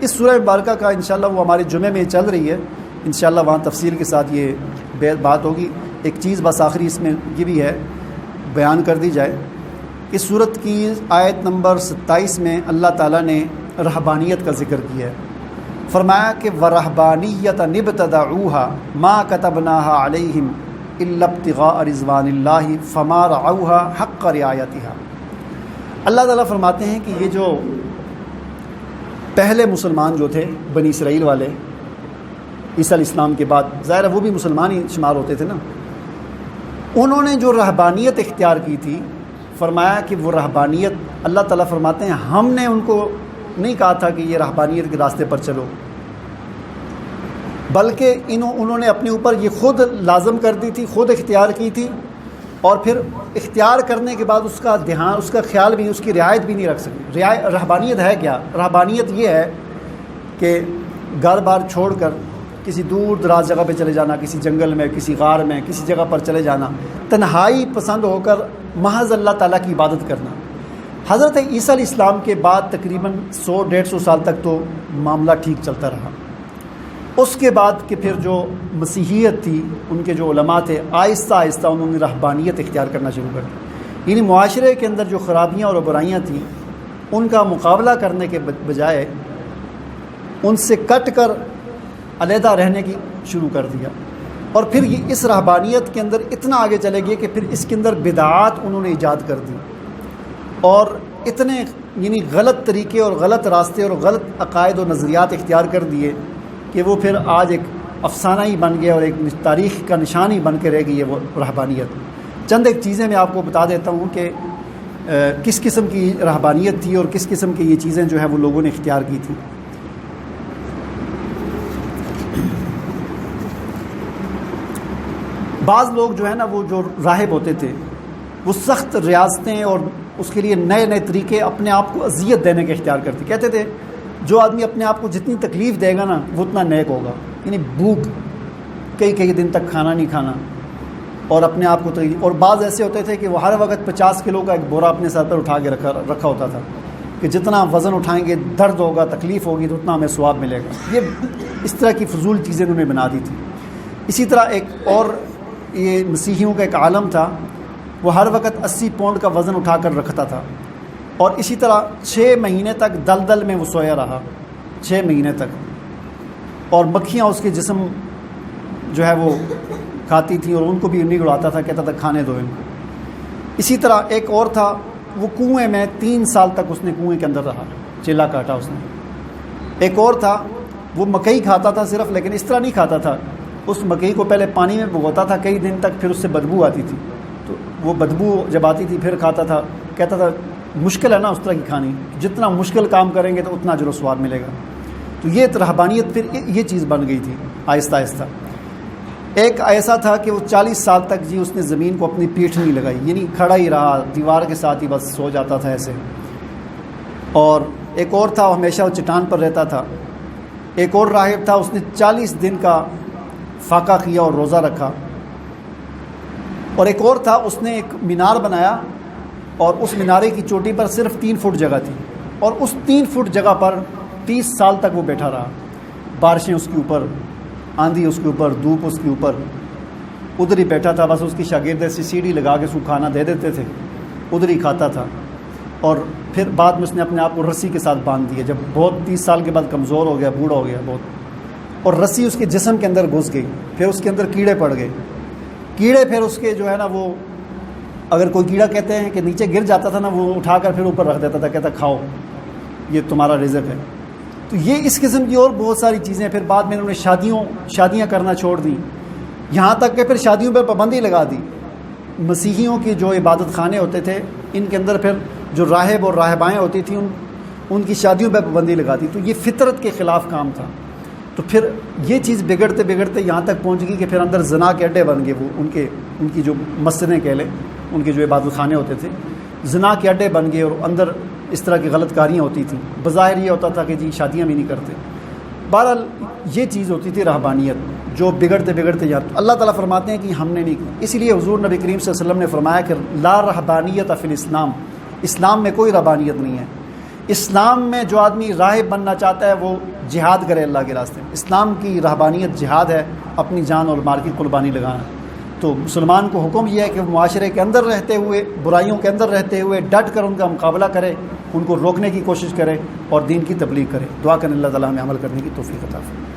اس سورہ مبارکہ کا انشاءاللہ وہ ہمارے جمعے میں چل رہی ہے، انشاءاللہ وہاں تفصیل کے ساتھ یہ بات ہوگی۔ ایک چیز بس آخری اس میں یہ بھی ہے بیان کر دی جائے، اس صورت کی آیت نمبر 27 میں اللہ تعالیٰ نے رہبانیت کا ذکر کیا ہے۔ فرمایا کہ وَرَهْبَانِيَّةً ابْتَدَعُوهَا مَا كَتَبْنَاهَا عَلَيْهِمْ إِلَّا ابْتِغَاءَ رِضْوَانِ اللَّهِ فَمَا رَعَوْهَا حَقَّ رِعَایَتِهَا۔ اللہ تعالیٰ فرماتے ہیں کہ یہ جو پہلے مسلمان جو تھے بنی اسرائیل والے، عیسیٰ علیہ السلام کے بعد ظاہر ہے وہ بھی مسلمان ہی شمار ہوتے تھے نا، انہوں نے جو رہبانیت اختیار کی تھی، فرمایا کہ وہ رہبانیت اللہ تعالیٰ فرماتے ہیں ہم نے ان کو نہیں کہا تھا کہ یہ رہبانیت کے راستے پر چلو، بلکہ انہوں نے اپنے اوپر یہ خود لازم کر دی تھی، خود اختیار کی تھی، اور پھر اختیار کرنے کے بعد اس کا دھیان، اس کا خیال بھی، اس کی رعایت بھی نہیں رکھ سکی۔ رہبانیت ہے کیا؟ رہبانیت یہ ہے کہ گھر بار چھوڑ کر کسی دور دراز جگہ پہ چلے جانا، کسی جنگل میں، کسی غار میں، کسی جگہ پر چلے جانا، تنہائی پسند ہو کر محض اللہ تعالیٰ کی عبادت کرنا۔ حضرت عیسیٰ علیہ السلام کے بعد تقریباً 100-150 سال تک تو معاملہ ٹھیک چلتا رہا۔ اس کے بعد کہ پھر جو مسیحیت تھی، ان کے جو علماء تھے، آہستہ آہستہ انہوں نے رہبانیت اختیار کرنا شروع کر دی، یعنی معاشرے کے اندر جو خرابیاں اور برائیاں تھیں ان کا مقابلہ کرنے کے بجائے ان سے کٹ کر علیحدہ رہنے کی شروع کر دیا، اور پھر یہ اس رہبانیت کے اندر اتنا آگے چلے گئے کہ پھر اس کے اندر بدعات انہوں نے ایجاد کر دی، اور اتنے یعنی غلط طریقے اور غلط راستے اور غلط عقائد و نظریات اختیار کر دیے کہ وہ پھر آج ایک افسانہ ہی بن گیا اور ایک تاریخ کا نشان ہی بن کے رہ گئی ہے وہ رہبانیت۔ چند ایک چیزیں میں آپ کو بتا دیتا ہوں کہ کس قسم کی رہبانیت تھی اور کس قسم کی یہ چیزیں جو ہے وہ لوگوں نے اختیار کی تھیں۔ بعض لوگ جو ہے نا وہ جو راہب ہوتے تھے وہ سخت ریاضتیں اور اس کے لیے نئے نئے طریقے اپنے آپ کو اذیت دینے کے اختیار کرتے، کہتے تھے جو آدمی اپنے آپ کو جتنی تکلیف دے گا نا وہ اتنا نیک ہوگا، یعنی بھوک کئی دن تک کھانا نہیں کھانا اور اپنے آپ کو تکلیف۔ اور بعض ایسے ہوتے تھے کہ وہ ہر وقت 50 کلو کا ایک بورا اپنے سر پر اٹھا کے رکھا ہوتا تھا کہ جتنا وزن اٹھائیں گے درد ہوگا، تکلیف ہوگی تو اتنا ہمیں ثواب ملے گا۔ یہ اس طرح کی فضول چیزیں انہوں نے بنا دی تھی۔ اسی طرح ایک اور یہ مسیحیوں کا ایک عالم تھا، وہ ہر وقت 80 پاؤنڈ کا وزن اٹھا کر رکھتا تھا، اور اسی طرح 6 مہینے تک دلدل میں وہ سویا رہا، 6 مہینے تک، اور مکھیاں اس کے جسم جو ہے وہ کھاتی تھیں اور ان کو بھی نہیں اڑاتا تھا، کہتا تھا کھانے دو ان کو۔ اسی طرح ایک اور تھا، وہ کنویں میں 3 سال تک اس نے کنویں کے اندر رہا، چیلا کاٹا اس نے۔ ایک اور تھا، وہ مکئی کھاتا تھا صرف، لیکن اس طرح نہیں کھاتا تھا، اس مکئی کو پہلے پانی میں بھگوتا تھا کئی دن تک، پھر اس سے بدبو آتی تھی، تو وہ بدبو جب آتی تھی پھر کھاتا تھا، کہتا تھا مشکل ہے نا اس طرح کی کھانی، جتنا مشکل کام کریں گے تو اتنا اجر و ثواب ملے گا۔ تو یہ رہبانیت پھر یہ چیز بن گئی تھی آہستہ آہستہ۔ ایک ایسا تھا کہ وہ 40 سال تک جی اس نے زمین کو اپنی پیٹھ نہیں لگائی، یعنی کھڑا ہی رہا، دیوار کے ساتھ ہی بس سو جاتا تھا ایسے۔ اور ایک اور تھا، وہ ہمیشہ وہ چٹان پر رہتا تھا۔ ایک اور راہب تھا، اس نے 40 دن کا فاقہ کیا اور روزہ رکھا۔ اور ایک اور تھا، اس نے ایک مینار بنایا اور اس مینارے کی چوٹی پر صرف 3 فٹ جگہ تھی، اور اس 3 فٹ جگہ پر 30 سال تک وہ بیٹھا رہا، بارشیں اس کے اوپر، آندھی اس کے اوپر، دھوپ اس کے اوپر، ادھر ہی بیٹھا تھا۔ بس اس کی شاگرد ایسی سیڑھی لگا کے اس کو کھانا دے دیتے تھے، ادھر ہی کھاتا تھا۔ اور پھر بعد میں اس نے اپنے آپ کو رسی کے ساتھ باندھ دیا، جب بہت 30 سال کے بعد کمزور ہو گیا، بوڑھا ہو گیا بہت، اور رسی اس کے جسم کے اندر گھس گئی، پھر اس کے اندر کیڑے پڑ گئے۔ کیڑے پھر اس کے جو ہے نا وہ، اگر کوئی کیڑا کہتے ہیں کہ نیچے گر جاتا تھا نا، وہ اٹھا کر پھر اوپر رکھ دیتا تھا، کہتا کھاؤ یہ تمہارا رزق ہے۔ تو یہ اس قسم کی اور بہت ساری چیزیں۔ پھر بعد میں انہوں نے شادیاں کرنا چھوڑ دیں، یہاں تک کہ پھر شادیوں پہ پابندی لگا دی۔ مسیحیوں کی جو عبادت خانے ہوتے تھے ان کے اندر پھر جو راہب اور راہبائیں ہوتی تھیں ان کی شادیوں پہ پابندی لگا دی۔ تو یہ فطرت کے خلاف کام تھا۔ تو پھر یہ چیز بگڑتے بگڑتے یہاں تک پہنچ گئی کہ پھر اندر زنا کے اڈے بن گئے، وہ ان کی جو مسجدیں کہہ لیں، ان کے جو عبادت خانے ہوتے تھے زنا کے اڈے بن گئے، اور اندر اس طرح کی غلط کاریاں ہوتی تھیں۔ بظاہر یہ ہوتا تھا کہ جی شادیاں بھی نہیں کرتے۔ بہرحال یہ چیز ہوتی تھی رہبانیت، جو بگڑتے بگڑتے جاتے۔ اللہ تعالیٰ فرماتے ہیں کہ ہم نے نہیں کی، اسی لیے حضور نبی کریم صلی اللہ علیہ وسلم نے فرمایا کہ لا رہبانیت فی الاسلام، اسلام میں کوئی رہبانیت نہیں ہے۔ اسلام میں جو آدمی راہب بننا چاہتا ہے وہ جہاد کرے اللہ کے راستے میں. اسلام کی رہبانیت جہاد ہے، اپنی جان اور مال کی قربانی لگانا. تو مسلمان کو حکم یہ ہے کہ وہ معاشرے کے اندر رہتے ہوئے، برائیوں کے اندر رہتے ہوئے ڈٹ کر ان کا مقابلہ کرے، ان کو روکنے کی کوشش کرے اور دین کی تبلیغ کرے. دعا کریں اللہ تعالیٰ ہمیں عمل کرنے کی توفیق عطا فرمائے.